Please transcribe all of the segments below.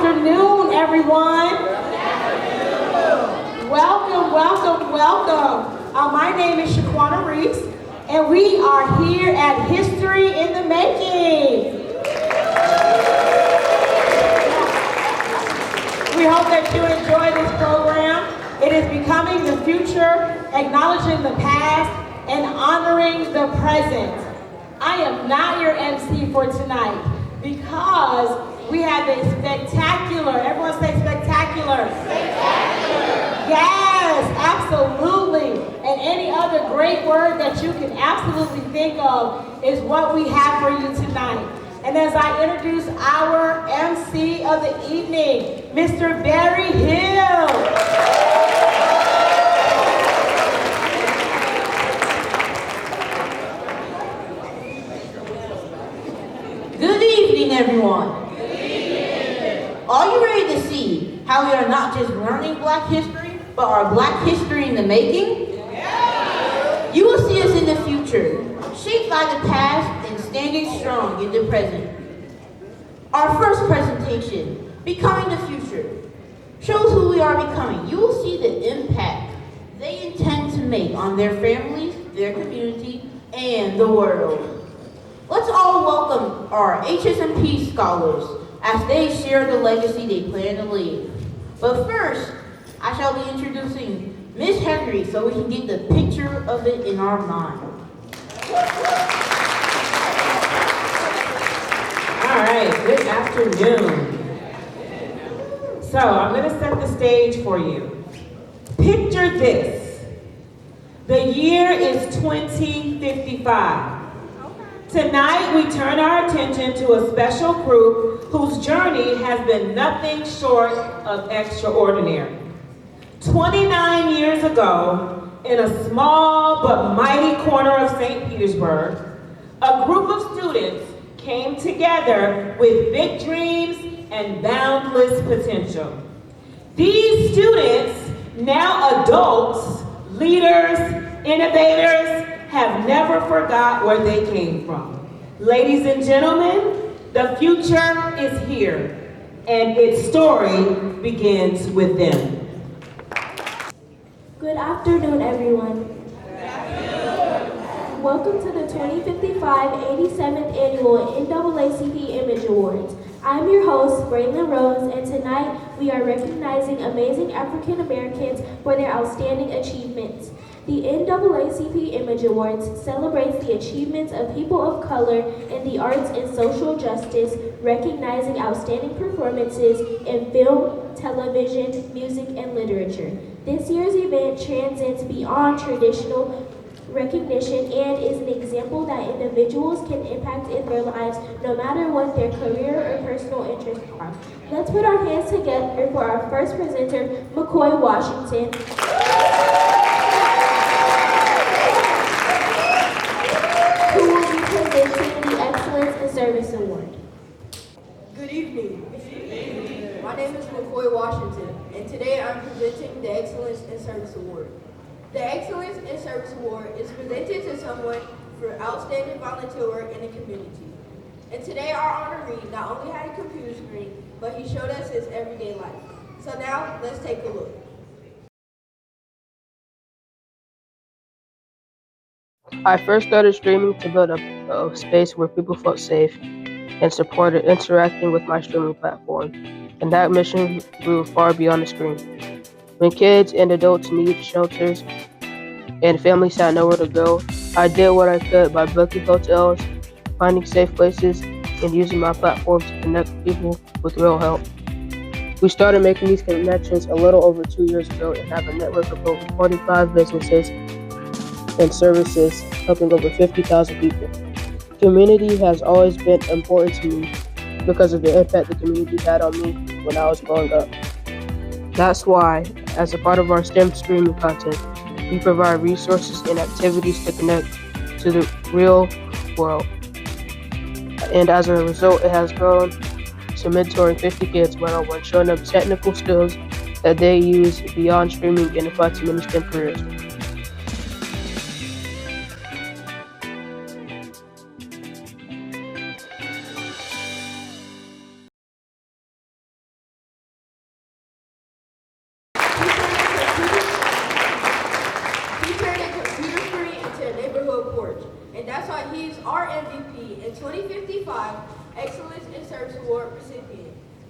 afternoon, everyone. Welcome, welcome, welcome. My name is Shaquana Reese, and we are here at History in the Making. We hope that you enjoy this program. It is Becoming the Future, Acknowledging the Past, and Honoring the Present. I am not your MC for tonight because we have a spectacular, everyone say spectacular. Spectacular. Yes, absolutely. And any other great word that you can absolutely think of is what we have for you tonight. And as I introduce our MC of the evening, Mr. Barry Hill. Good evening, everyone. Good evening. Are you ready to see how we are not just learning Black history, but our Black history in the making? Yeah. You will see us in the future, shaped by the past and standing strong in the present. Our first presentation, Becoming the Future, shows who we are becoming. You will see the impact they intend to make on their families, their community, and the world. Let's all welcome our HSMP scholars as they share the legacy they plan to leave. But first, I shall be introducing Miss Henry so we can get the picture of it in our mind. All right, good afternoon. So I'm going to set the stage for you. Picture this. The year is 2055. Tonight, we turn our attention to a special group whose journey has been nothing short of extraordinary. 29 years ago, in a small but mighty corner of St. Petersburg, a group of students came together with big dreams and boundless potential. These students, now adults, leaders, innovators, have never forgot where they came from. Ladies and gentlemen, the future is here, and its story begins with them. Good afternoon, everyone. Good afternoon. Welcome to the 2055 87th Annual NAACP Image Awards. I'm your host, Braylon Rose, and tonight we are recognizing amazing African Americans for their outstanding achievements. The NAACP Image Awards celebrates the achievements of people of color in the arts and social justice, recognizing outstanding performances in film, television, music, and literature. This year's event transcends beyond traditional recognition and is an example that individuals can impact in their lives no matter what their career or personal interests are. Let's put our hands together for our first presenter, McCoy Washington. Who will be presenting the Excellence in Service Award. Good evening. My name is McCoy Washington, and today I'm presenting the Excellence in Service Award. The Excellence in Service Award is presented to someone for outstanding volunteer work in the community. And today our honoree not only had a computer screen, but he showed us his everyday life. So now, let's take a look. I first started streaming to build a space where people felt safe and supported interacting with my streaming platform, and that mission grew far beyond the screen. When kids and adults needed shelters and families had nowhere to go, I did what I could by booking hotels, finding safe places, and using my platform to connect people with real help. We started making these connections a little over 2 years ago and have a network of over 45 businesses and services helping over 50,000 people. Community has always been important to me because of the impact the community had on me when I was growing up. That's why, as a part of our STEM streaming content, we provide resources and activities to connect to the real world. And as a result, it has grown to mentoring 50 kids one-on-one, showing them technical skills that they use beyond streaming and apply to many STEM careers.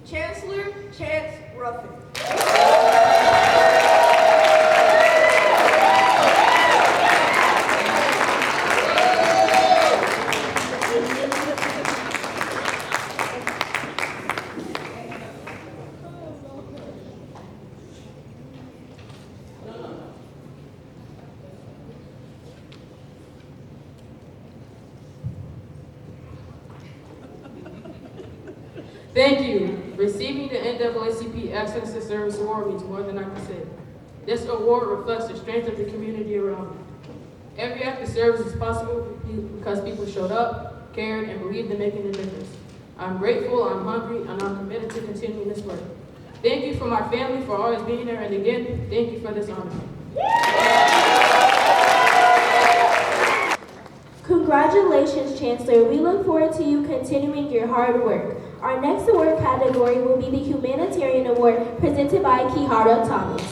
Chancellor Chance Ruffin. Thank you. Receiving the NAACP Excellence in Service Award means more than I can say. This award reflects the strength of the community around me. Every act of service is possible because people showed up, cared, and believed in making a difference. I'm grateful, I'm hungry, and I'm committed to continuing this work. Thank you for my family for always being there, and again, thank you for this honor. Congratulations, Chancellor. We look forward to you continuing your hard work. Our next award category will be the Humanitarian Award presented by Kihara Thomas.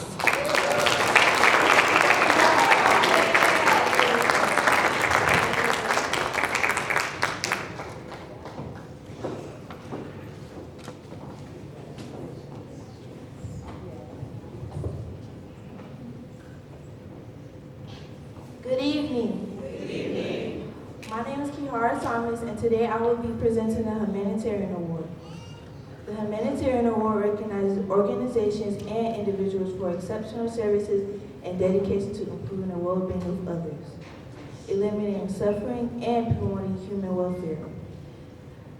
Good evening. My name is Kihara Thomas, and today I will be presenting the Humanitarian Award. The Humanitarian Award recognizes organizations and individuals for exceptional services and dedication to improving the well-being of others, eliminating suffering, and promoting human welfare.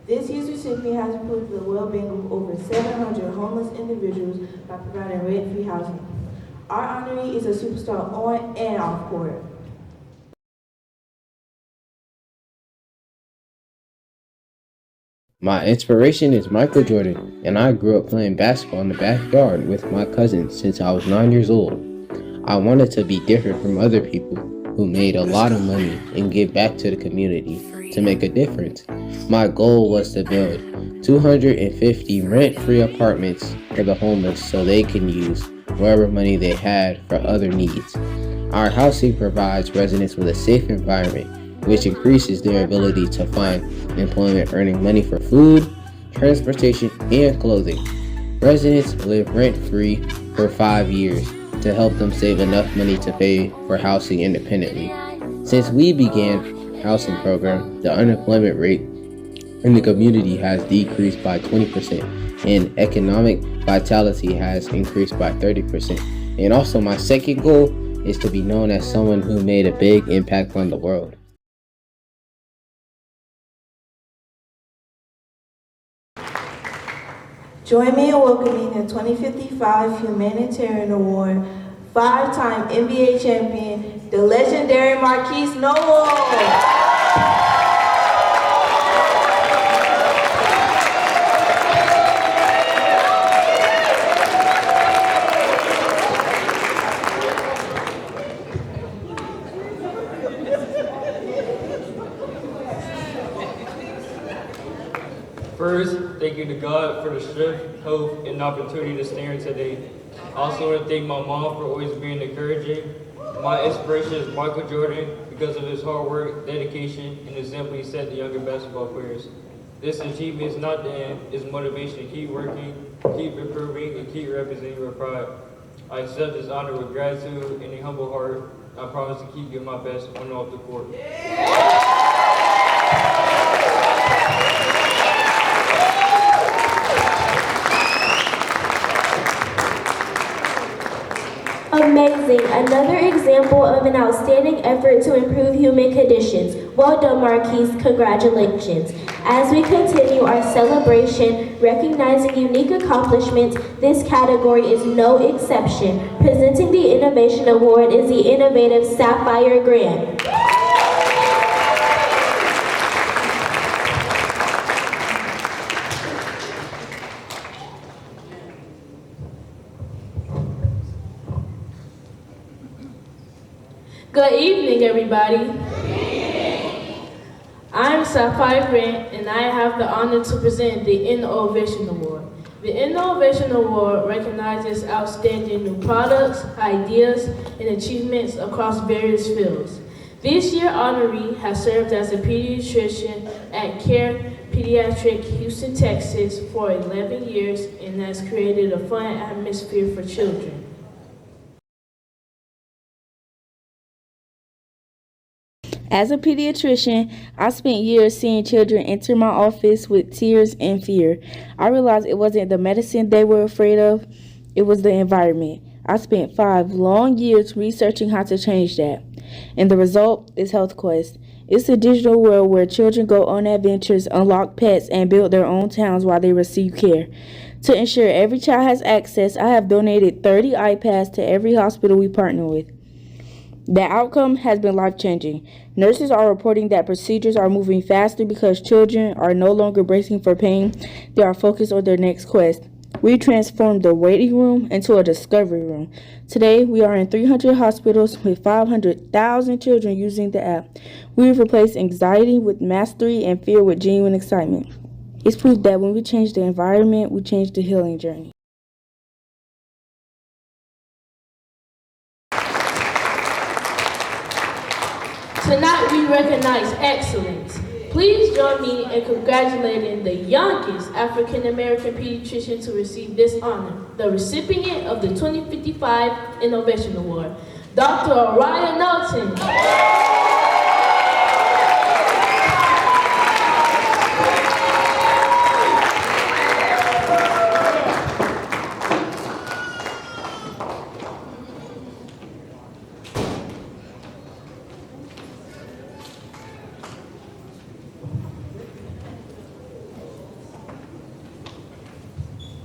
This year's recipient has improved the well-being of over 700 homeless individuals by providing rent-free housing. Our honoree is a superstar on and off court. My inspiration is Michael Jordan, and I grew up playing basketball in the backyard with my cousins since I was 9 years old. I wanted to be different from other people who made a lot of money and give back to the community to make a difference. My goal was to build 250 rent-free apartments for the homeless so they can use whatever money they had for other needs. Our housing provides residents with a safe environment, which increases their ability to find employment earning money for food, transportation, and clothing. Residents live rent-free for 5 years to help them save enough money to pay for housing independently. Since we began housing program, the unemployment rate in the community has decreased by 20%, and economic vitality has increased by 30%. And also my second goal is to be known as someone who made a big impact on the world. Join me in welcoming the 2055 Humanitarian Award, 5-time NBA champion, the legendary Marquise Noel. First, thank you to God for the strength, hope, and opportunity to stand today. I also want to thank my mom for always being encouraging. My inspiration is Michael Jordan because of his hard work, dedication, and example he set to younger basketball players. This achievement is not the end, it's motivation to keep working, keep improving, and keep representing with pride. I accept this honor with gratitude and a humble heart. I promise to keep giving my best on and off the court. Amazing. Another example of an outstanding effort to improve human conditions. Well done, Marquise. Congratulations. As we continue our celebration, recognizing unique accomplishments, this category is no exception. Presenting the Innovation Award is the Innovative Sapphire Grant. Good evening, everybody. I'm Sapphire Grant, and I have the honor to present the Innovation Award. The Innovation Award recognizes outstanding new products, ideas, and achievements across various fields. This year's honoree has served as a pediatrician at Care Pediatric, Houston, Texas for 11 years and has created a fun atmosphere for children. As a pediatrician, I spent years seeing children enter my office with tears and fear. I realized it wasn't the medicine they were afraid of, it was the environment. I spent 5 long years researching how to change that. And the result is HealthQuest. It's a digital world where children go on adventures, unlock pets, and build their own towns while they receive care. To ensure every child has access, I have donated 30 iPads to every hospital we partner with. The outcome has been life-changing. Nurses are reporting that procedures are moving faster because children are no longer bracing for pain. They are focused on their next quest. We transformed the waiting room into a discovery room. Today, we are in 300 hospitals with 500,000 children using the app. We've replaced anxiety with mastery and fear with genuine excitement. It's proof that when we change the environment, we change the healing journey. Tonight we recognize excellence. Please join me in congratulating the youngest African American pediatrician to receive this honor, the recipient of the 2055 Innovation Award, Dr. Araya Knowlton.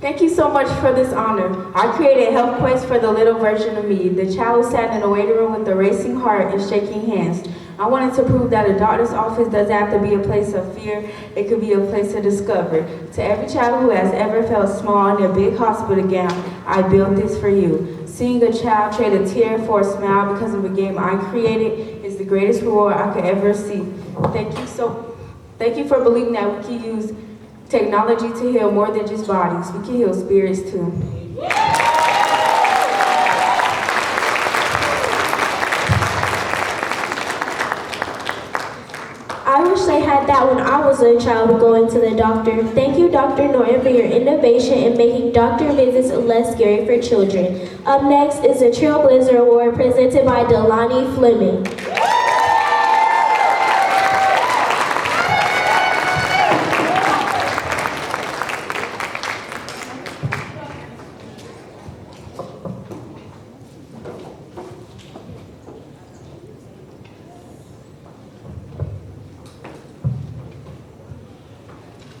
Thank you so much for this honor. I created HealthQuest for the little version of me, the child who sat in a waiting room with a racing heart and shaking hands. I wanted to prove that a doctor's office doesn't have to be a place of fear, it could be a place of discovery. To every child who has ever felt small in a big hospital gown, I built this for you. Seeing a child trade a tear for a smile because of a game I created is the greatest reward I could ever see. Thank you for believing that we can use technology to heal more than just bodies. We can heal spirits too. I wish they had that when I was a child going to the doctor. Thank you, Dr. Norton, for your innovation in making doctor visits less scary for children. Up next is the Trailblazer Award presented by Delaney Fleming.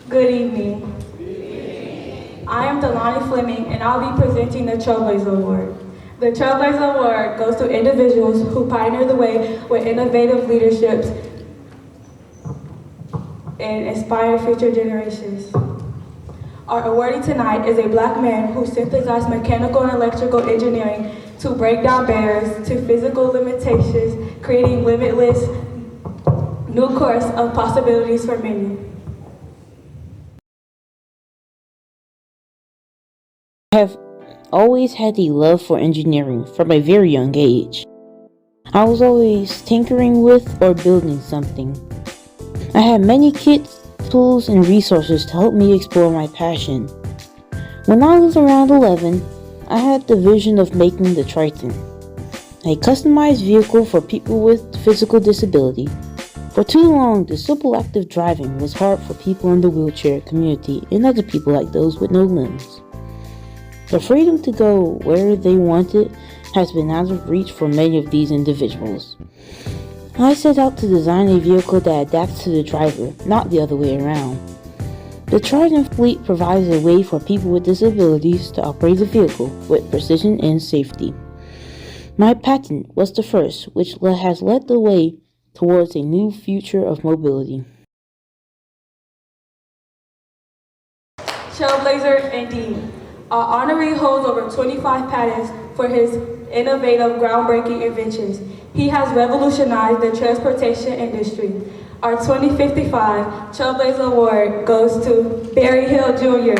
Good evening. I am Delaney Fleming, and I'll be presenting the Trailblazer Award. The Trailblazer Award goes to individuals who pioneer the way with innovative leaderships and inspire future generations. Our awardee tonight is a Black man who synthesized mechanical and electrical engineering to break down barriers to physical limitations, creating limitless new course of possibilities for many. I have always had a love for engineering from a very young age. I was always tinkering with or building something. I had many kits, tools, and resources to help me explore my passion. When I was around 11, I had the vision of making the Triton, a customized vehicle for people with physical disability. For too long, the simple act of driving was hard for people in the wheelchair community and other people like those with no limbs. The freedom to go where they wanted has been out of reach for many of these individuals. I set out to design a vehicle that adapts to the driver, not the other way around. The Triton fleet provides a way for people with disabilities to operate the vehicle with precision and safety. My patent was the first, which has led the way towards a new future of mobility. Trailblazer indeed. Our honoree holds over 25 patents for his innovative, groundbreaking inventions. He has revolutionized the transportation industry. Our 2055 Trailblazer Award goes to Barry Hill Jr.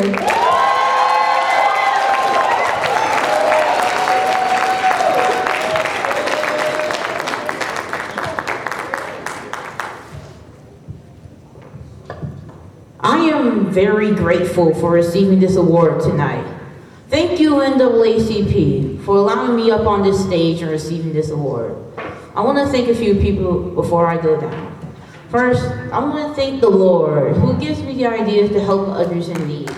am very grateful for receiving this award tonight. Thank you, NAACP, for allowing me up on this stage and receiving this award. I want to thank a few people before I go down. First, I want to thank the Lord, who gives me the ideas to help others in need.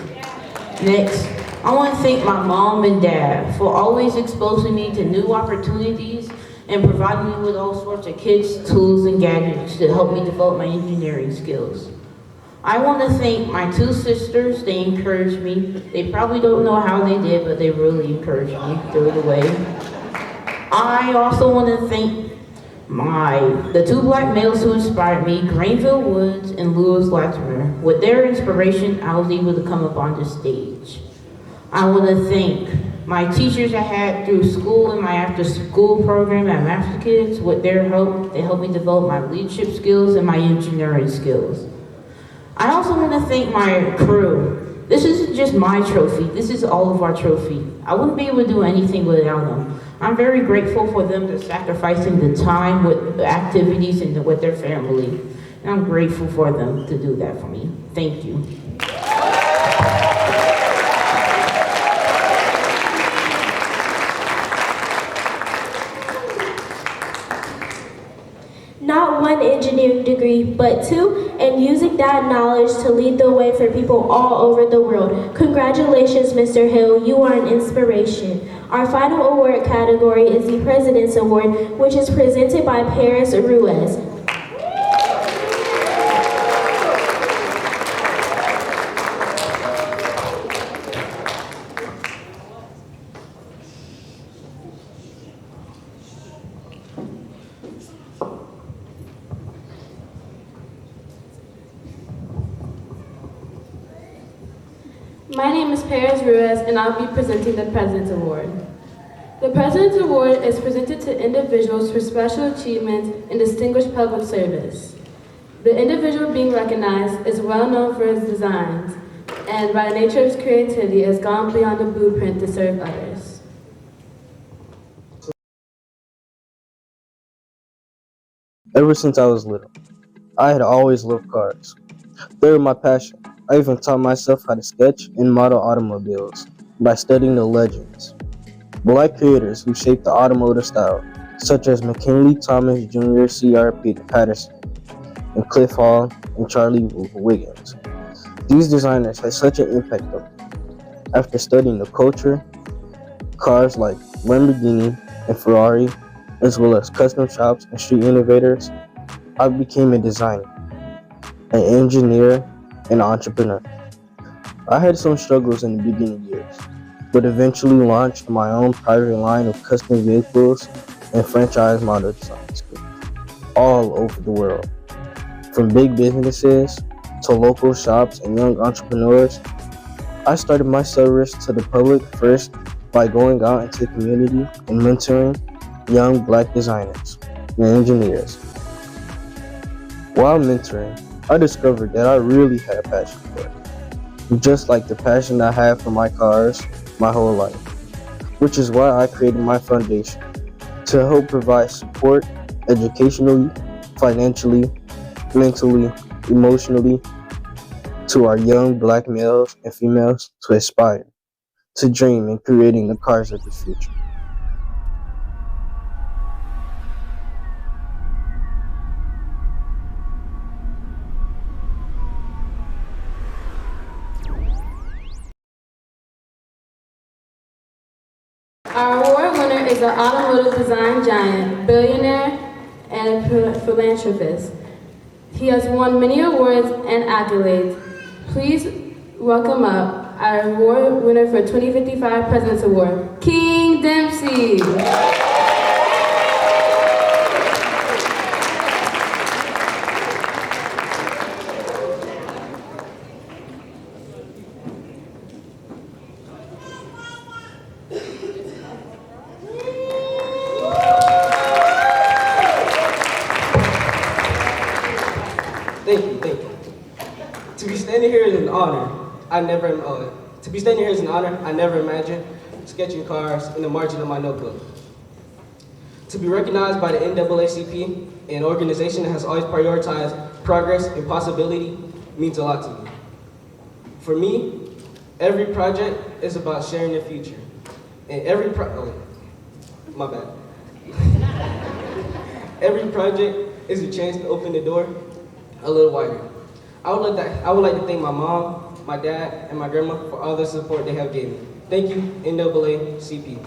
Next, I want to thank my mom and dad for always exposing me to new opportunities and providing me with all sorts of kits, tools, and gadgets to help me develop my engineering skills. I want to thank my two sisters. They encouraged me. They probably don't know how they did, but they really encouraged me through the way. I also want to thank the two black males who inspired me, Granville Woods and Lewis Latimer. With their inspiration, I was able to come up on this stage. I want to thank my teachers I had through school and my after-school program at Master Kids. With their help, they helped me develop my leadership skills and my engineering skills. I also want to thank my crew. This isn't just my trophy, this is all of our trophy. I wouldn't be able to do anything without them. I'm very grateful for them to sacrificing the time with the activities and with their family. And I'm grateful for them to do that for me. Thank you. Not one engineering degree, but two, and using that knowledge to lead the way for people all over the world. Congratulations, Mr. Hill, you are an inspiration. Our final award category is the President's Award, which is presented by Paris Ruiz. My name is Paris Ruiz, and I'll be presenting the President's Award. The President's Award is presented to individuals for special achievements in distinguished public service. The individual being recognized is well known for his designs, and by the nature of his creativity has gone beyond the blueprint to serve others. Ever since I was little, I had always loved cars. They were my passion. I even taught myself how to sketch and model automobiles by studying the legends. Black creators who shaped the automotive style, such as McKinley Thomas Jr., C.R. Patterson, and Cliff Hall and Charlie Wiggins. These designers had such an impact on me. After studying the culture, cars like Lamborghini and Ferrari, as well as custom shops and street innovators, I became a designer, an engineer, and entrepreneur. I had some struggles in the beginning years, but eventually launched my own private line of custom vehicles and franchise model design schools all over the world. From big businesses to local shops and young entrepreneurs, I started my service to the public first by going out into the community and mentoring young Black designers and engineers. While mentoring, I discovered that I really had a passion for it, just like the passion I have for my cars my whole life, which is why I created my foundation to help provide support educationally, financially, mentally, emotionally to our young Black males and females to aspire, to dream in creating the cars of the future. Our award winner is an automotive design giant, billionaire, and a philanthropist. He has won many awards and accolades. Please welcome up our award winner for 2055 President's Award, King Dempsey. Thank you. To be standing here is an honor. I never imagined sketching cars in the margin of my notebook. To be recognized by the NAACP, an organization that has always prioritized progress and possibility, means a lot to me. For me, every project is about sharing the future. And every my bad. Every project is a chance to open the door a little wider. I would like to thank my mom, my dad, and my grandma for all the support they have given me. Thank you, NAACP.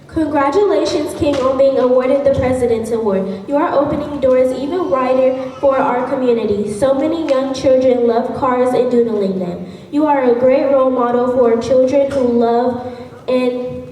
Congratulations, King, on being awarded the President's Award. You are opening doors even wider for our community. So many young children love cars and doodling them. You are a great role model for children who love and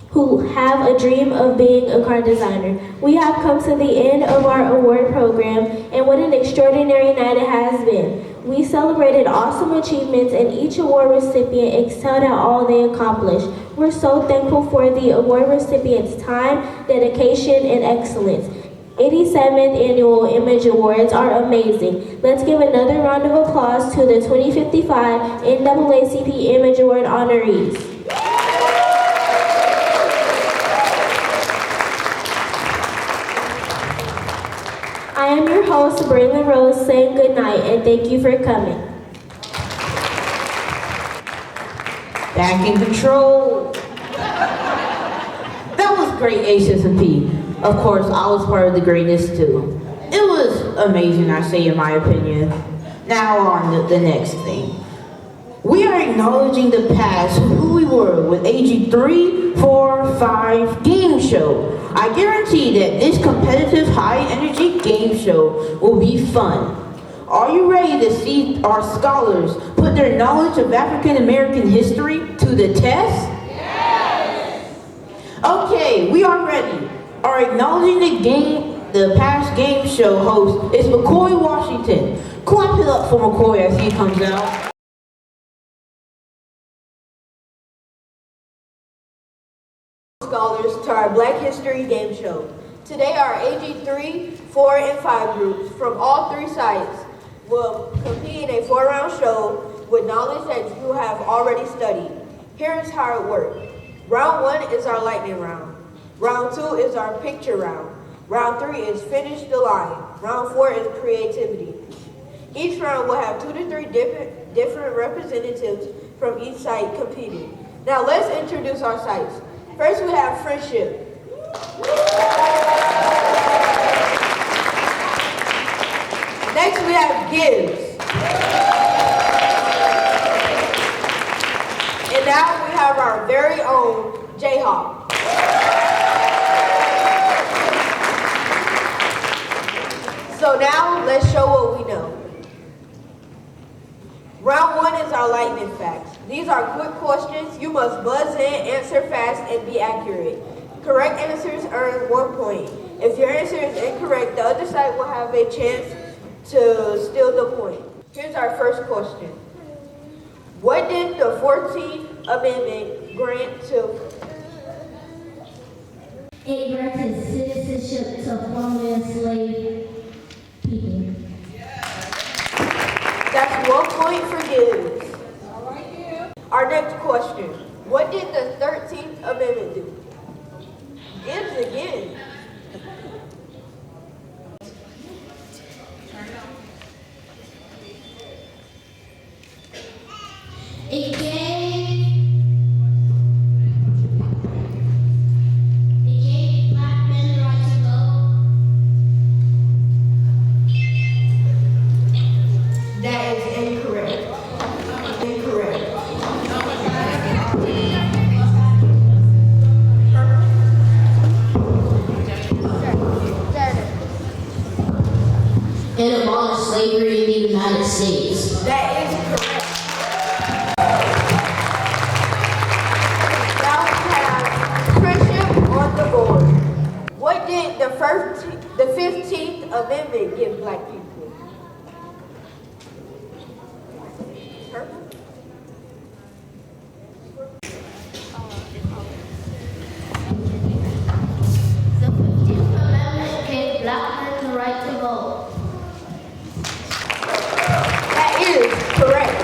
who have a dream of being a car designer. We have come to the end of our award program, and what an extraordinary night it has been. We celebrated awesome achievements, and each award recipient excelled at all they accomplished. We're so thankful for the award recipients' time, dedication, and excellence. 87th Annual Image Awards are amazing. Let's give another round of applause to the 2055 NAACP Image Award honorees. I am your host, Braylon Rose, saying good night and thank you for coming. Back in control. That was great, HSP. Of course, I was part of the greatness too. It was amazing, I say, in my opinion. Now on to the next thing. We are acknowledging the past, who we were with AG 3, 4, 5 game show. I guarantee that this competitive high-energy game show will be fun. Are you ready to see our scholars put their knowledge of African American history to the test? Yes! Okay, we are ready. Our acknowledging the past game show host is McCoy Washington. Clap it up for McCoy as he comes out. Scholars to our Black History game show. Today our AG 3, 4, and 5 groups from all 3 sites will compete in a 4-round show with knowledge that you have already studied. Here is how it works. Round 1 is our lightning round. Round 2 is our picture round. Round 3 is finish the line. Round 4 is creativity. Each round will have 2 to 3 different representatives from each site competing. Now let's introduce our sites. First we have Friendship. Next we have Gibbs. And now we have our very own Jayhawk. So now let's show what we know. Round 1 is our lightning facts. These are quick questions. You must buzz in, answer fast, and be accurate. Correct answers earn 1 point. If your answer is incorrect, the other side will have a chance to steal the point. Here's our first question. What did the 14th Amendment grant to? It granted citizenship to formerly enslaved people. That's 1 point for Gibbs. Our next question. What did the 13th Amendment do? Gibbs again. It gave black men the right to vote. That is incorrect. Incorrect. It abolished slavery in the United States. That is correct. Now we have Friendship on the board. What did the 15th Amendment give black people? The 15th Amendment gave black men the right to vote. That is correct.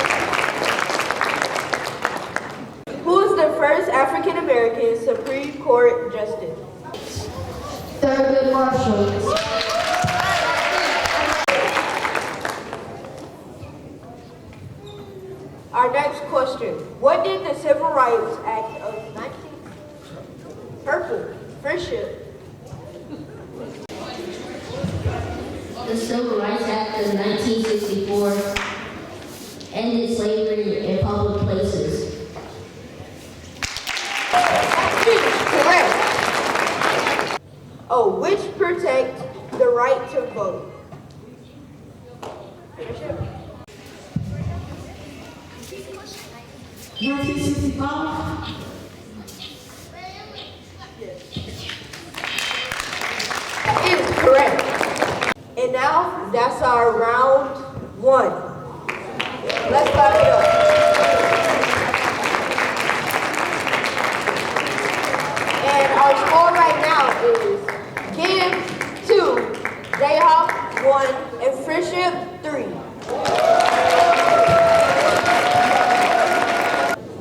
Who is the first African American Supreme Court justice? Marshall. Our next question. What did the Civil Rights Act of 19... Purple. Friendship. The Civil Rights Act of 1964 ended slavery in public places. Correct. Oh, which protect the right to vote? Friendship. 1965. That is correct. And now, that's our round one. Let's clap it up. And our score right now is Give 2, Jayhawk 1, and Friendship 3.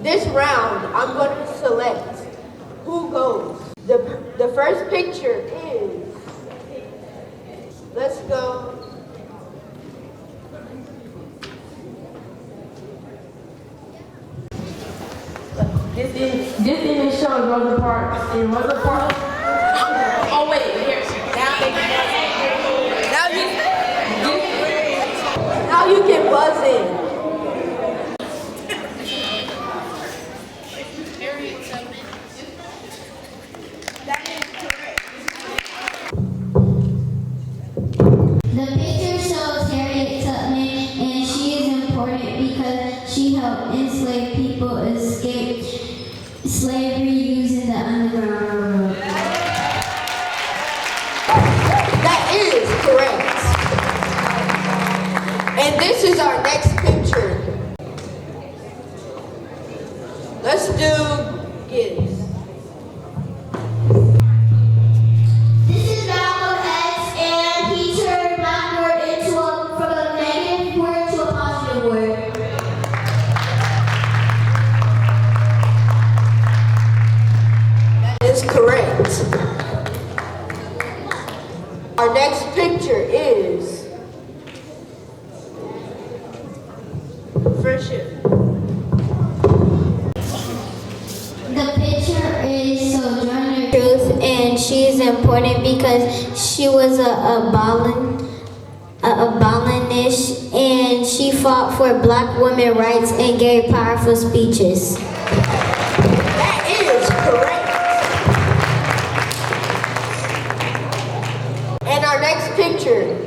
This round, I'm going to select who goes. The first picture is, let's go. This image shows Rosa Parks. In Rosa Parks. Oh wait, here. Now you can buzz in. The picture shows Harriet Tubman, and she is important because she helped enslaved people escape slavery using the Underground Railroad. That is correct. And this is our next picture. Let's do Gibbs. This is Malcolm X, and he turned black word from a negative word to a positive word. That is correct. Our next picture is Friendship. The picture is Sojourner Truth, and she is important because she was a abolitionist, and she fought for black women's rights and gave powerful speeches. That is correct. And our next picture.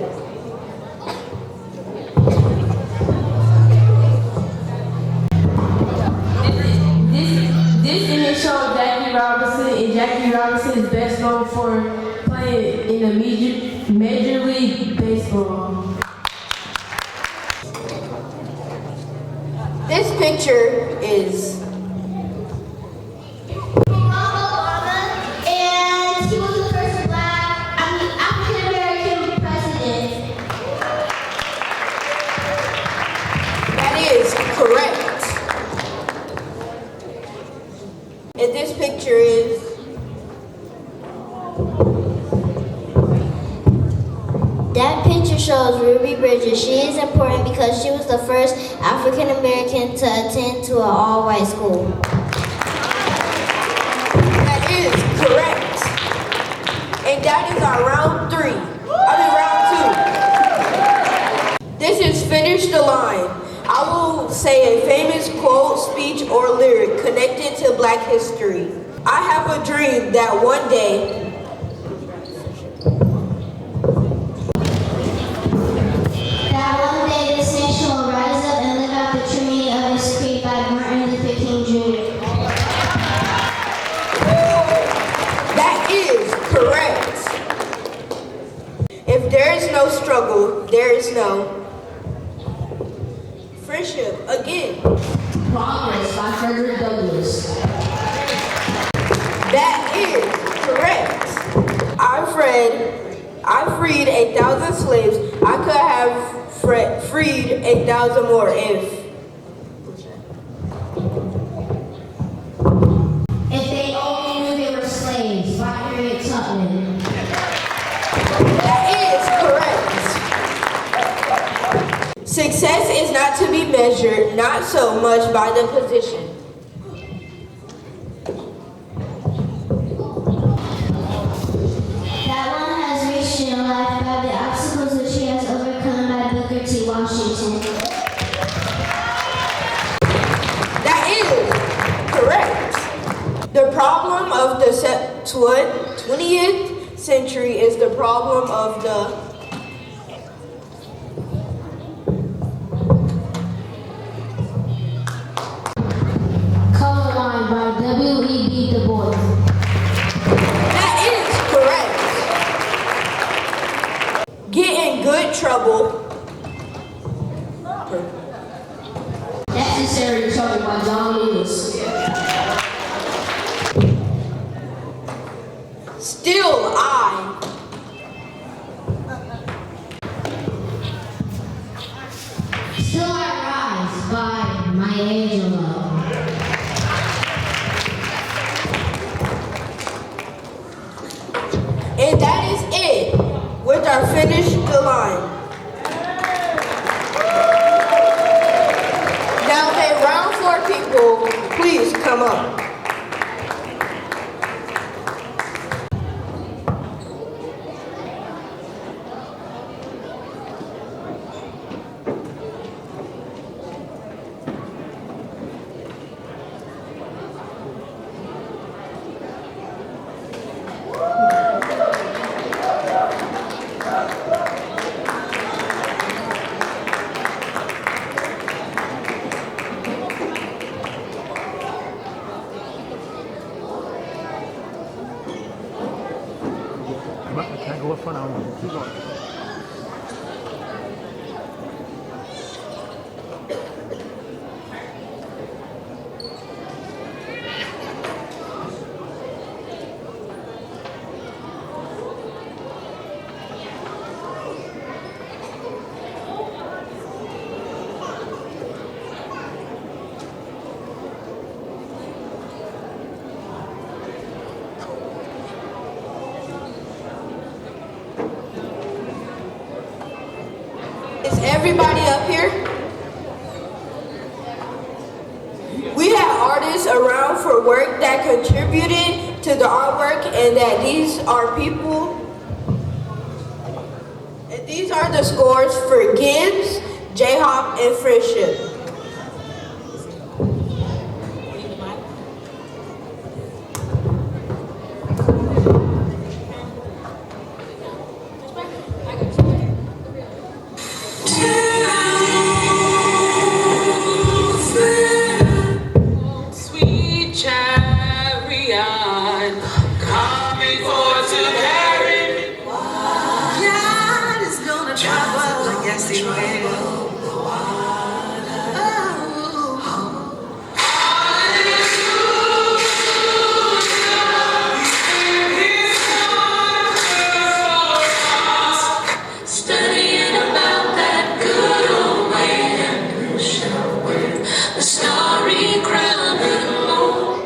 This image shows Jackie Robinson, and Jackie Robinson is best known for playing in the Major League Baseball. This picture is And he was the first African American president. That is correct. And this picture is That picture shows Ruby Bridges. She is important because she was the first African American to attend to an all-white school. That is correct. And that is our round two. This is Finish the Line. I will say a famous quote, speech, or lyric connected to Black history. I have a dream that one day this nation will rise up and live out the true meaning of its creed by Martin Luther King Jr. That is correct. If there is no struggle, there is no friendship. Again. Progress by Frederick Douglass. That is correct. I freed 1,000 slaves. I could have freed 1,000 more if they only knew they were slaves by Harriet Tubman. got to be measured not so much by the position. That one has reached in life by the obstacles that she has overcome by Booker T. Washington. That is correct. The problem of the 20th century is the problem of the Color Line by W.E.B. Du Bois. That is correct. Get in good trouble. Necessary Trouble by John Lewis. Still I. Still I Rise by Maya Angelou. And that is it with our finish the line. Now may round 4 people please come up. Can't go up front, I want to keep going. Is everybody up here? We had artists around for work that contributed to the artwork, and that these are people. And these are the scores for Gibbs, J-Hop, and Friendship. Sweet chariot, coming for to carry. God is gonna trouble, yes he will. Studying about that good old land, who shall wear the starry crown alone.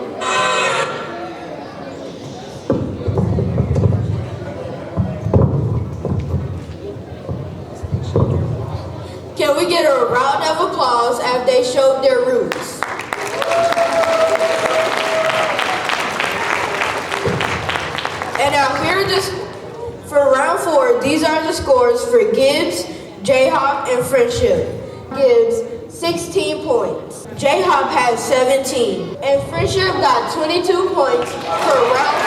Can we get a round of applause as they showed their roots? And now here are for round 4, these are the scores for Gibbs, J-Hop, and Friendship. Gibbs, 16 points. J-Hop has 17. And Friendship got 22 points for round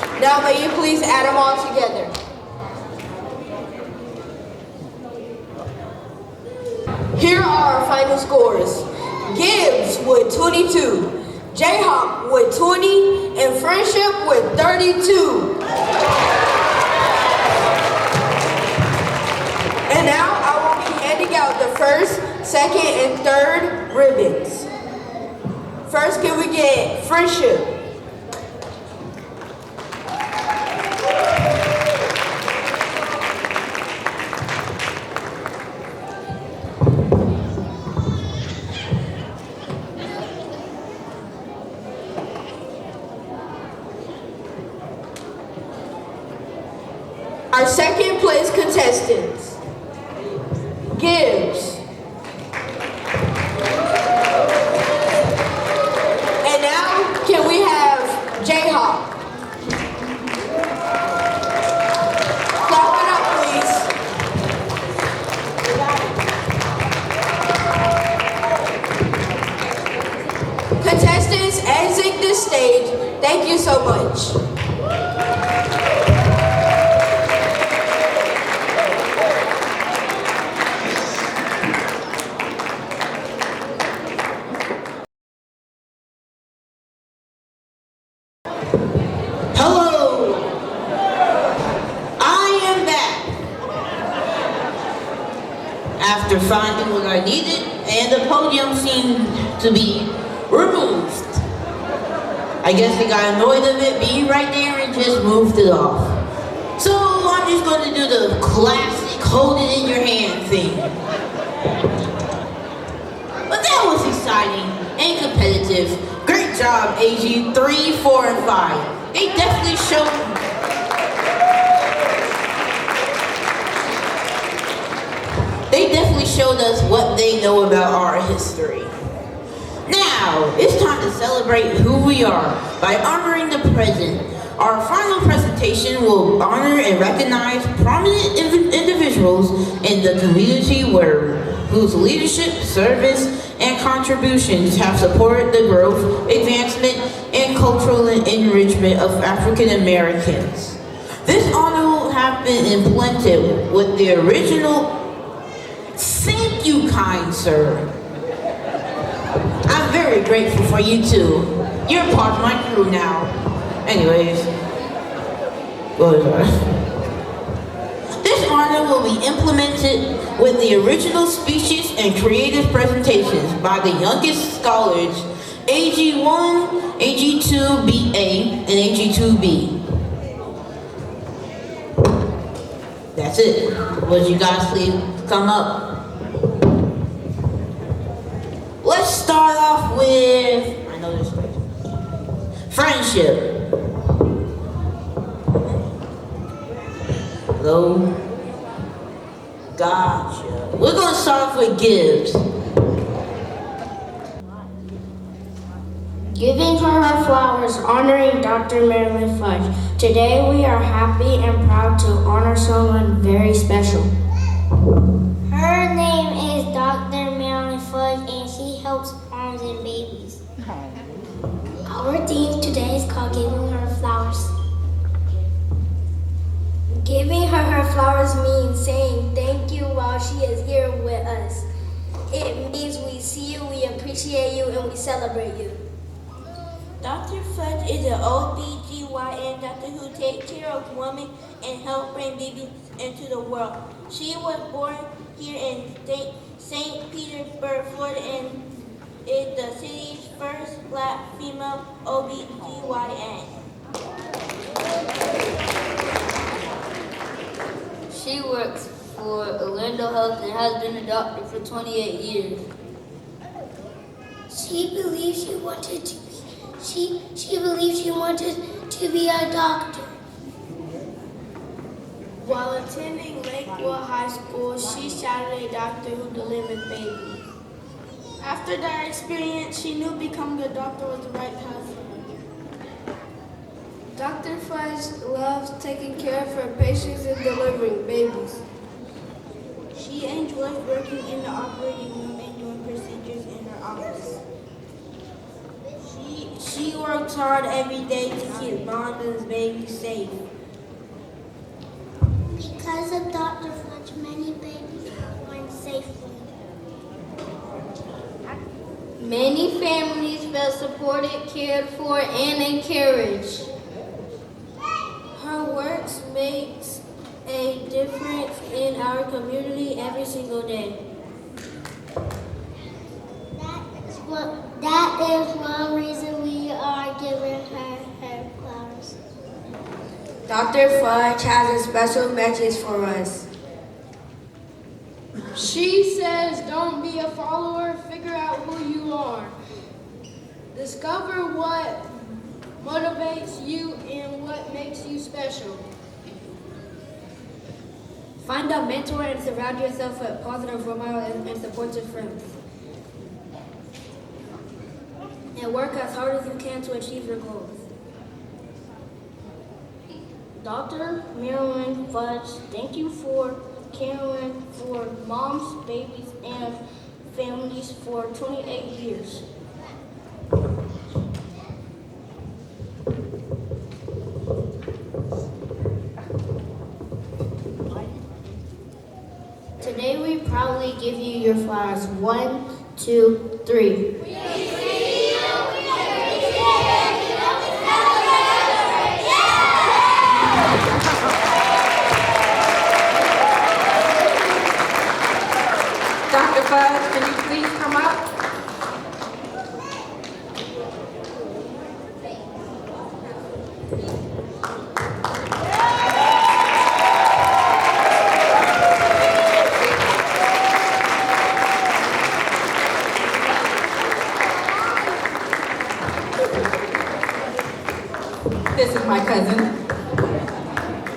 4. Now may you please add them all together. Here are our final scores. Gibbs with 22. J-Hop with 20, and Friendship with 32. And now I will be handing out the first, second, and third ribbons. First, can we get Friendship? Our second place contestants. Gibbs. And now, can we have Jayhawk? Clap it up, please. Contestants, exit the stage. Thank you so much. Hello! I am back. After finding what I needed, and the podium seemed to be removed. I guess I got annoyed of it being right there and just moved it off. So I'm just going to do the classic hold it in your hand thing. But that was exciting and competitive. Great job, AG 3, 4, and 5. They definitely showed us what they know about our history. Now, it's time to celebrate who we are by honoring the present. Our final presentation will honor and recognize prominent individuals in the community whose leadership, service, and contributions have supported the growth, advancement, and cultural enrichment of African Americans. This honor will have been implemented with the original "Thank you, kind sir." I'm very grateful for you too. You're part of my crew now. Anyways, this honor will be implemented with the original speeches and creative presentations by the youngest scholars, AG1, AG2BA, and AG2B. That's it. Would you guys please come up? Let's start off with, I know this way. Friendship. Hello? Gotcha. We're gonna start off with Gibbs. Giving her flowers, honoring Dr. Marilyn Fudge. Today we are happy and proud to honor someone very special. Her name is Dr. Marilyn Fudge, and she helps moms and babies. Our theme today is called Giving Her Flowers. Giving her flowers means saying thank you while she is here with us. It means we see you, we appreciate you, and we celebrate you. Dr. Fudge is an OBGYN doctor who takes care of women and helps bring babies into the world. She was born here in St. Petersburg, Florida, and is the city's first Black female OBGYN. She works for Orlando Health and has been a doctor for 28 years. She believes she wanted to be a doctor. While attending Lakewood High School, she shadowed a doctor who delivered babies. After that experience, she knew becoming a doctor was the right path for her. Dr. Fudge loves taking care of her patients and delivering babies. She enjoys working in the operating room and doing procedures in her office. She works hard every day to keep Bonda's babies safe. Because of Dr. Fudge, many babies are born safely. Many families feel supported, cared for, and encouraged. Her work makes a difference in our community every single day. That is one reason we are giving her flowers. Dr. Fudge has a special message for us. She says, don't be a follower, figure out who you are. Discover what motivates you and what makes you special. Find a mentor and surround yourself with positive role models and supportive friends. And work as hard as you can to achieve your goals. Dr. Marilyn Fudge, thank you for caring for moms, babies, and families for 28 years. Today we proudly give you your flowers. 1, 2, 3. Dr. Fudge, can you please come up? This is my cousin.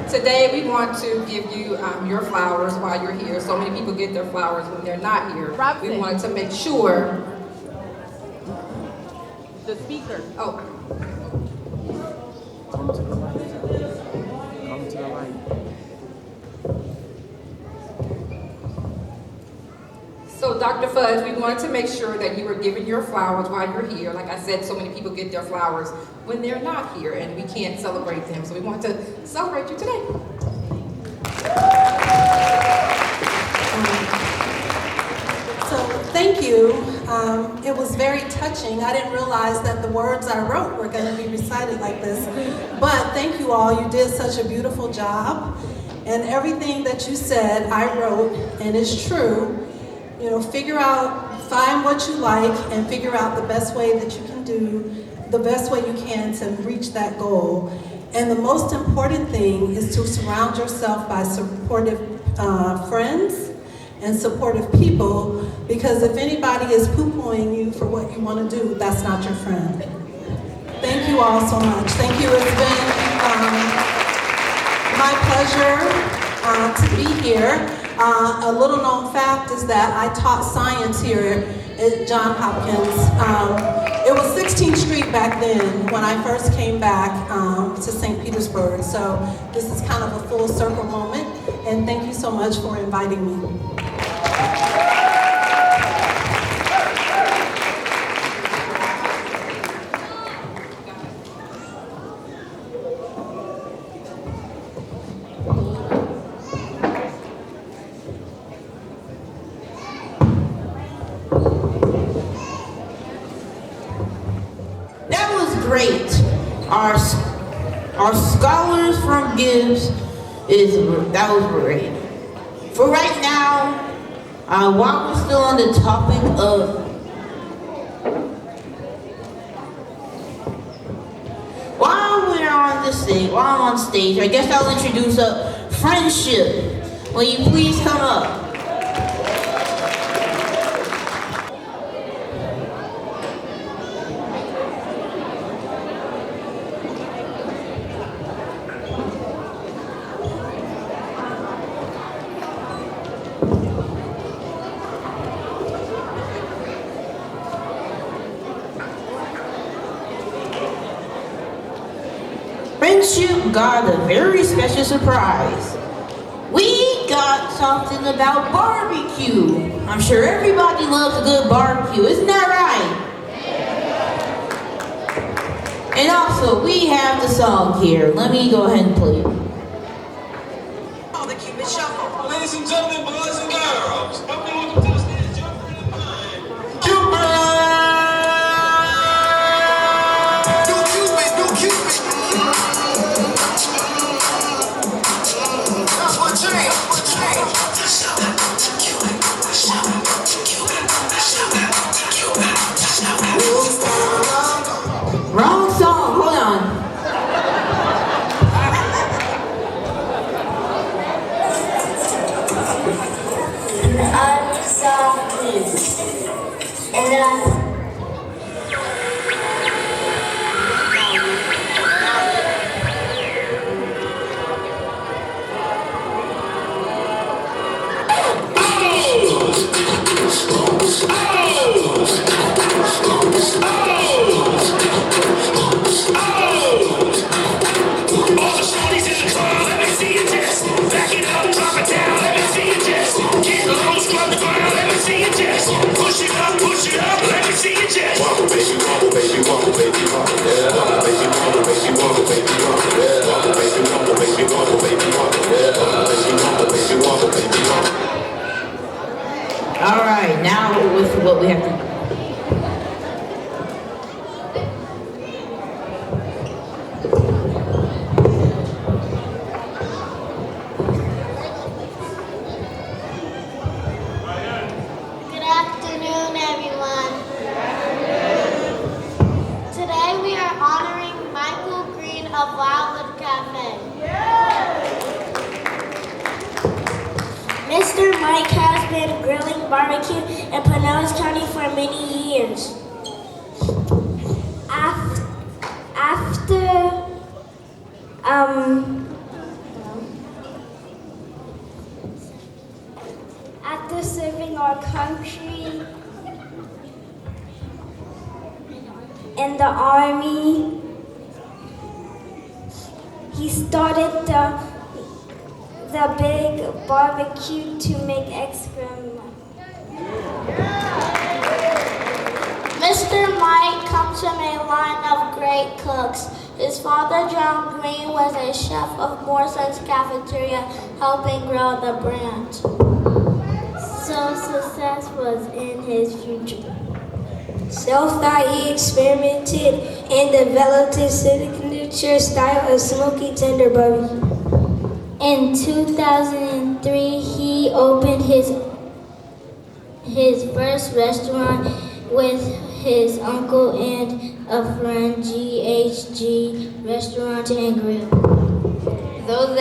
Today we want to give you your flowers while you're here. So many people get their flowers when they're not here. We wanted to make sure. The speaker. Oh. Come to the light. Come to the light. So Dr. Fudge, we wanted to make sure that you were given your flowers while you're here. Like I said, so many people get their flowers when they're not here and we can't celebrate them. So we want to celebrate you today. So thank you. It was very touching. I didn't realize that the words I wrote were going to be recited like this. But thank you all. You did such a beautiful job. And everything that you said, I wrote, and it's true. You know, find what you like and figure out the best way that you can do, the best way you can to reach that goal. And the most important thing is to surround yourself by supportive friends and supportive people, because if anybody is poo-pooing you for what you want to do, that's not your friend. Thank you all so much. Thank you. It's been my pleasure to be here. A little known fact is that I taught science here at Johns Hopkins. It was 16th Street back then when I first came back to St. Petersburg. So this is kind of a full circle moment. And thank you so much for inviting me. Great. Our scholars from Gibbs that was great. For right now, while we're still on the topic of while I'm on stage, I guess I'll introduce a friendship. Will you please come up? Friendship got a very special surprise. We got something about barbecue. I'm sure everybody loves a good barbecue, isn't that right? And also, we have the song here. Let me go ahead and play it. Oh, the Cupid Shuffle. Ladies and gentlemen, boys and girls, welcome to the stage, Jumper in the Pine. Cupid! Wrong song, hold on. Push it up, let me see you just wobble, baby, wobble, baby, wobble, baby, wobble, yeah. Wobble, baby, wobble, baby, wobble, baby, wobble, yeah. Wobble, baby, wobble, baby, wobble, baby, wobble, yeah. Wobble, baby, wobble, baby, wobble, baby, wobble. All right, now with what we have to do. Good afternoon, everyone. Today we are honoring Michael Green of Wildwood Cafe. Mr. Mike has been grilling barbecue in Pinellas County for many years. After serving our country in the Army, he started the big barbecue to make extra money. Mr. Mike comes from a line of great cooks. His father, John Green, was a chef of Morrison's Cafeteria, helping grow the brand. So success was in his future. Self-taught, he experimented and developed his signature style of smoky tender barbecue. In 2003, he opened his first restaurant with his uncle and a friend, GHG Restaurant and Grill. Though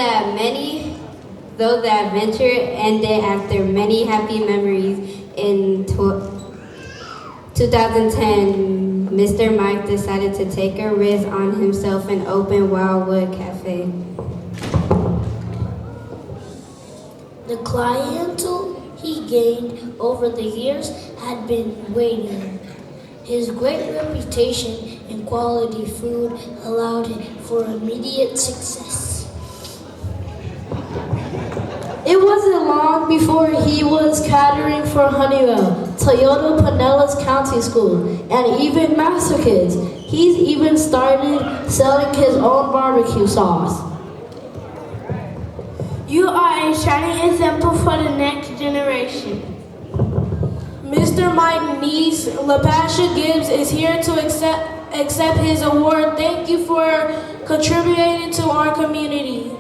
the adventure ended after many happy memories in 2010, Mr. Mike decided to take a risk on himself and open Wildwood Cafe. The clientele he gained over the years had been waiting. His great reputation and quality food allowed him for immediate success. It wasn't long before he was catering for Honeywell, Toyota Pinellas County School, and even Master Kids. He's even started selling his own barbecue sauce. You are a shining example for the next generation. Mr. Mike Niece, LaPasha Gibbs is here to accept his award. Thank you for contributing to our community.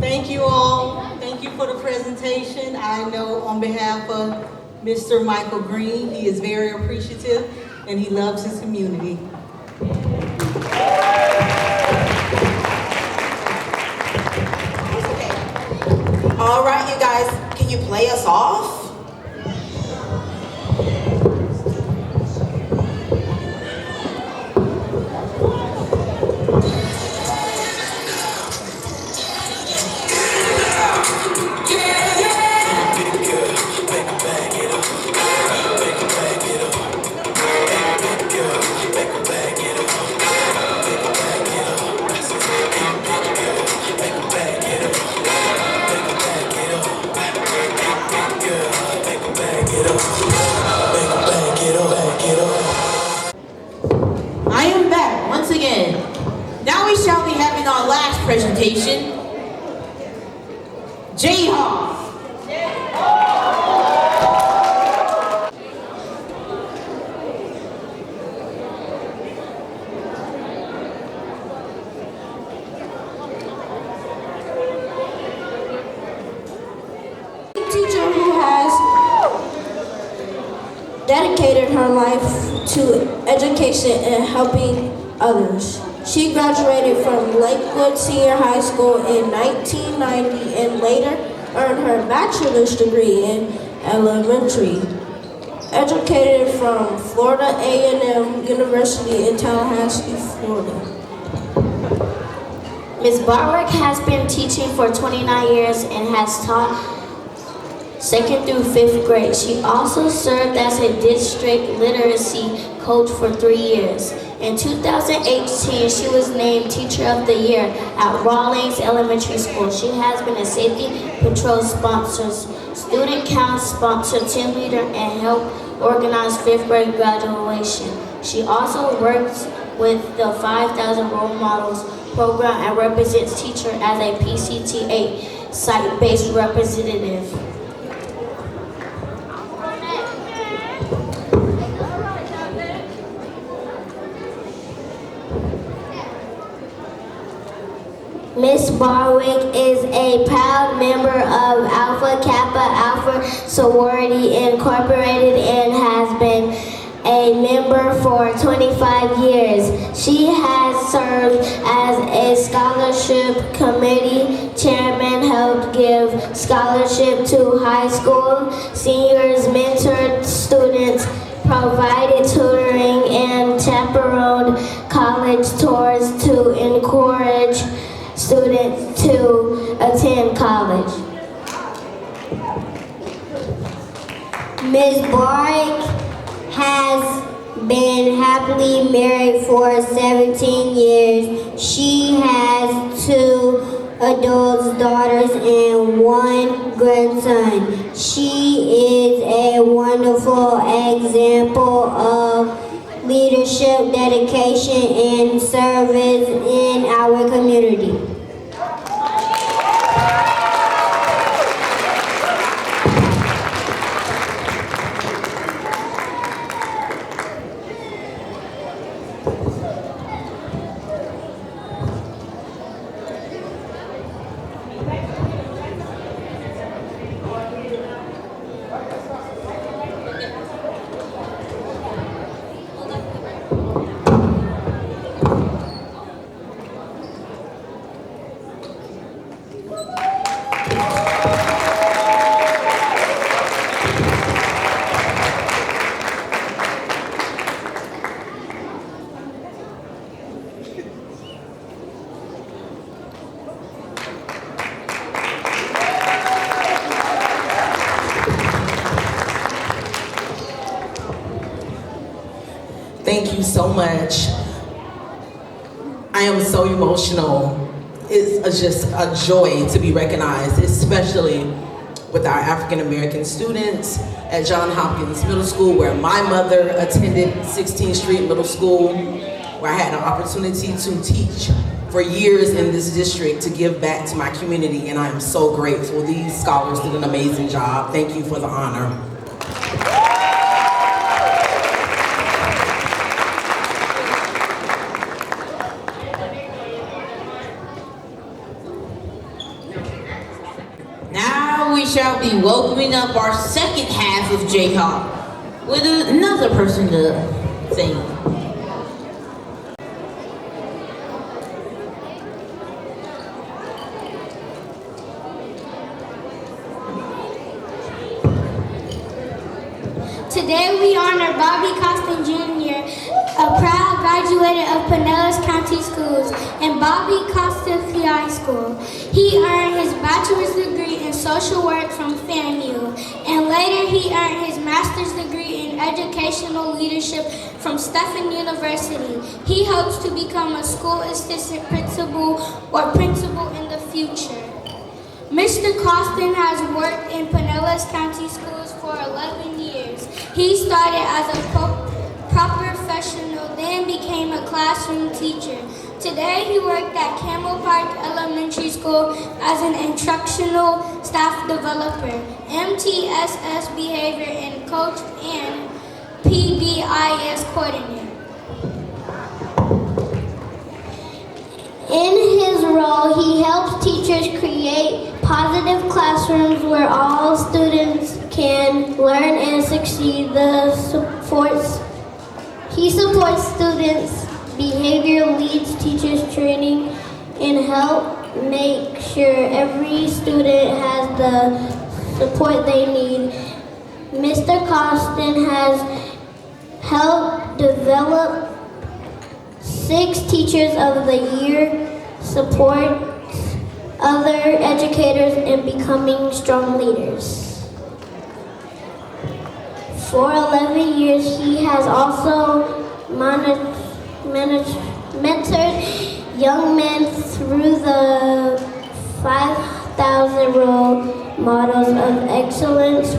Thank you all. Thank you for the presentation. I know on behalf of Mr. Michael Green, he is very appreciative and he loves his community. All right, you guys, can you play us off? I am back once again. Now we shall be having our last presentation. Jayhawk. Teacher who has dedicated her life to education and helping others. She graduated from Lakewood Senior High School in 1990 and later earned her bachelor's degree in elementary. Educated from Florida A&M University in Tallahassee, Florida. Ms. Barwick has been teaching for 29 years and has taught 2nd through 5th grade. She also served as a district literacy coach for 3 years. In 2018, she was named Teacher of the Year at Rawlings Elementary School. She has been a Safety Patrol sponsor, student council sponsor, team leader, and helped organize 5th grade graduation. She also works with the 5,000 Role Models program and represents teacher as a PCTA site-based representative. Miss Barwick is a proud member of Alpha Kappa Alpha Sorority Incorporated and has been a member for 25 years. She has served as a scholarship committee chairman, helped give scholarship to high school seniors, mentored students, provided tutoring, and chaperoned college tours to encourage students to attend college. Ms. Barwick has been happily married for 17 years. She has 2 adult daughters and 1 grandson. She is a wonderful example of leadership, dedication, and service in our community. Thank you so much. I am so emotional. It's just a joy to be recognized, especially with our African American students at Johns Hopkins Middle School, where my mother attended 16th Street Middle School, where I had an opportunity to teach for years in this district to give back to my community, and I am so grateful. These scholars did an amazing job. Thank you for the honor. Now we shall be welcoming up our second half of J-Hop with another person to sing. Today we honor Bobby Costin Jr., a proud graduate of Pinellas County Schools and Bobby Costin High School. He earned his bachelor's degree in social work from FAMU, and later he earned his master's degree in educational leadership from Stephen University. He hopes to become a school assistant principal or principal in the future. Mr. Costin has worked in Pinellas County Schools for 11 years. He started as a professional, then became a classroom teacher. Today he worked at Camel Park Elementary School as an instructional staff developer, MTSS behavior and coach, and PBIS coordinator. In his role, he helps teachers create positive classrooms where all students can learn and succeed. He supports students' behavior, leads teachers training, and help make sure every student has the support they need. Mr. Costin has helped develop 6 Teachers of the Year, supports other educators in becoming strong leaders. For 11 years, he has also mentored young men through the 5,000 role models of excellence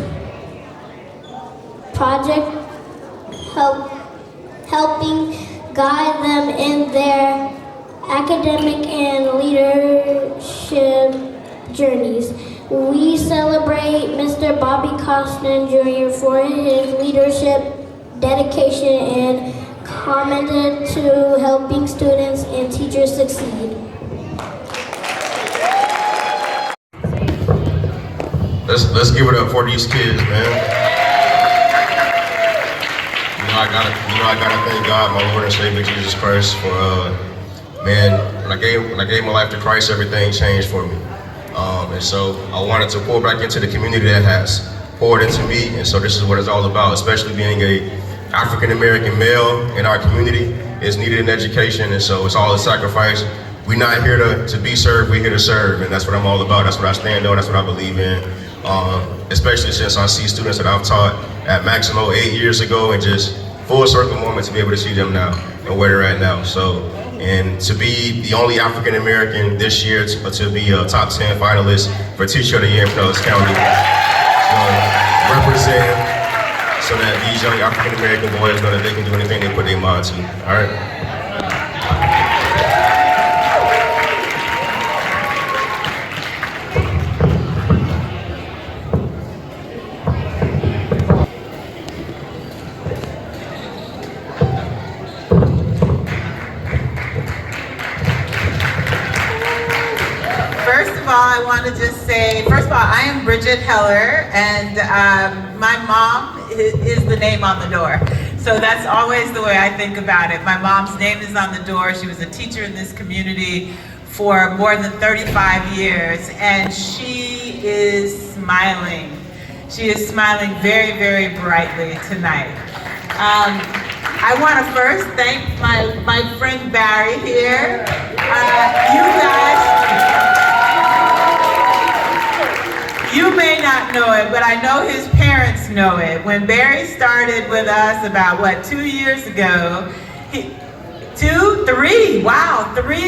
project, helping guide them in their academic and leadership journeys. We celebrate Mr. Bobby Costin Jr. for his leadership, dedication, and commitment to helping students and teachers succeed. Let's give it up for these kids, man. I gotta thank God, my Lord and Savior Jesus Christ, for man. When I gave my life to Christ, everything changed for me. And so I wanted to pour back into the community that has poured into me. And so this is what it's all about, especially being a African American male in our community is needed in education. And so it's all a sacrifice. We're not here to be served, we're here to serve. And that's what I'm all about. That's what I stand on. That's what I believe in. Especially since I see students that I've taught at Maximo 8 years ago, and just full circle moment to be able to see them now and where they're at now. So, and to be the only African American this year to be a top 10 finalist for Teacher of the Year in Pinellas County. So, represent so that these young African American boys know that they can do anything they put their mind to. All right. I want to just say, first of all, I am Bridget Heller, and my mom is the name on the door. So that's always the way I think about it. My mom's name is on the door. She was a teacher in this community for more than 35 years, and she is smiling. She is smiling very, very brightly tonight. I want to first thank my friend Barry here. You may not know it, but I know his parents know it. When Barry started with us about, 2 years ago, 3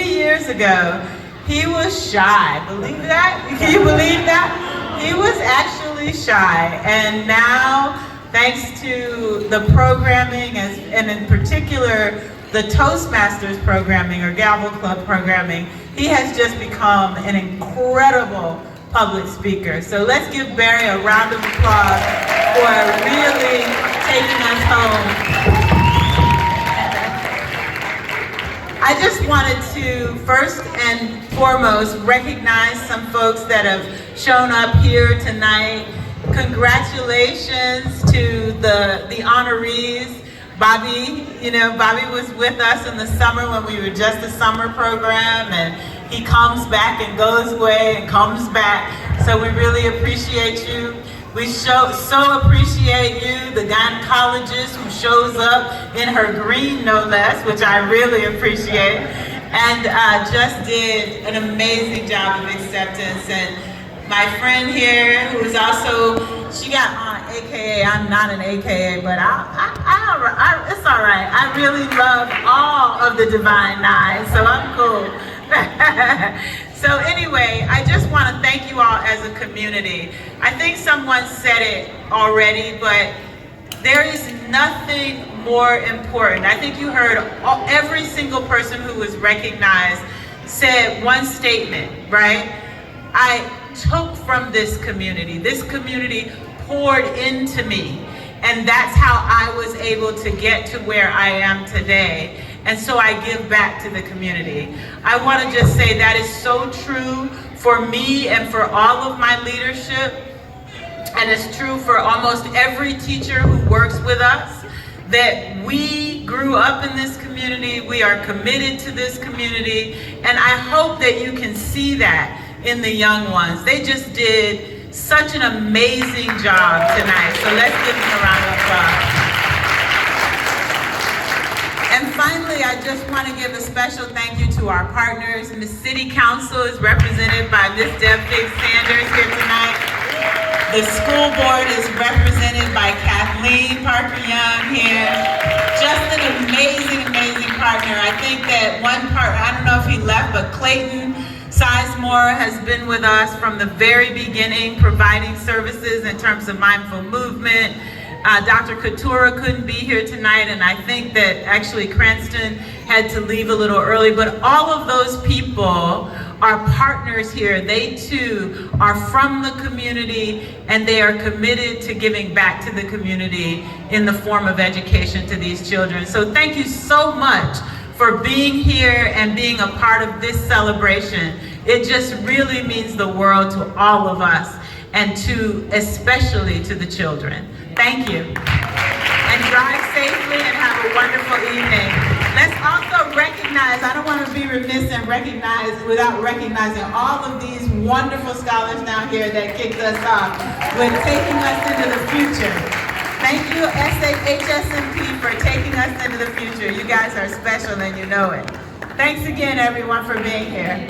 years ago, he was shy. Believe that? Can you believe that? He was actually shy. And now, thanks to the programming, and in particular, the Toastmasters programming or Gavel Club programming, he has just become an incredible public speaker. So let's give Barry a round of applause for really taking us home. I just wanted to first and foremost recognize some folks that have shown up here tonight. Congratulations to the honorees. Bobby, Bobby was with us in the summer when we were just a summer program, and he comes back and goes away and comes back. So we really appreciate you. We so appreciate you, the gynecologist who shows up in her green, no less, which I really appreciate, and just did an amazing job of acceptance. And my friend here, who is also, she got on AKA, I'm not an AKA, but it's all right. I really love all of the Divine Nine, so I'm cool. So anyway, I just want to thank you all as a community. I think someone said it already, but there is nothing more important. I think you heard every single person who was recognized said one statement, right? I took from this community. This community poured into me. And that's how I was able to get to where I am today. And so I give back to the community. I want to just say that is so true for me and for all of my leadership. And it's true for almost every teacher who works with us, that we grew up in this community. We are committed to this community. And I hope that you can see that in the young ones. They just did such an amazing job tonight. So let's give them a round of applause. And finally, I just want to give a special thank you to our partners. Miss City Council is represented by Miss Deb Figgs Sanders here tonight. The school board is represented by Kathleen Parker Young here. Just an amazing, amazing partner. I think that one part, I don't know if he left, but Clayton Sizemore has been with us from the very beginning, providing services in terms of mindful movement. Dr. Couture couldn't be here tonight, and I think that actually Cranston had to leave a little early, but all of those people are partners here. They too are from the community, and they are committed to giving back to the community in the form of education to these children. So thank you so much for being here and being a part of this celebration. It just really means the world to all of us, and especially to the children. Thank you. And drive safely and have a wonderful evening. Let's also recognize, I don't want to be remiss and without recognizing all of these wonderful scholars down here that kicked us off with taking us into the future. Thank you, HSMP, for taking us into the future. You guys are special and you know it. Thanks again, everyone, for being here.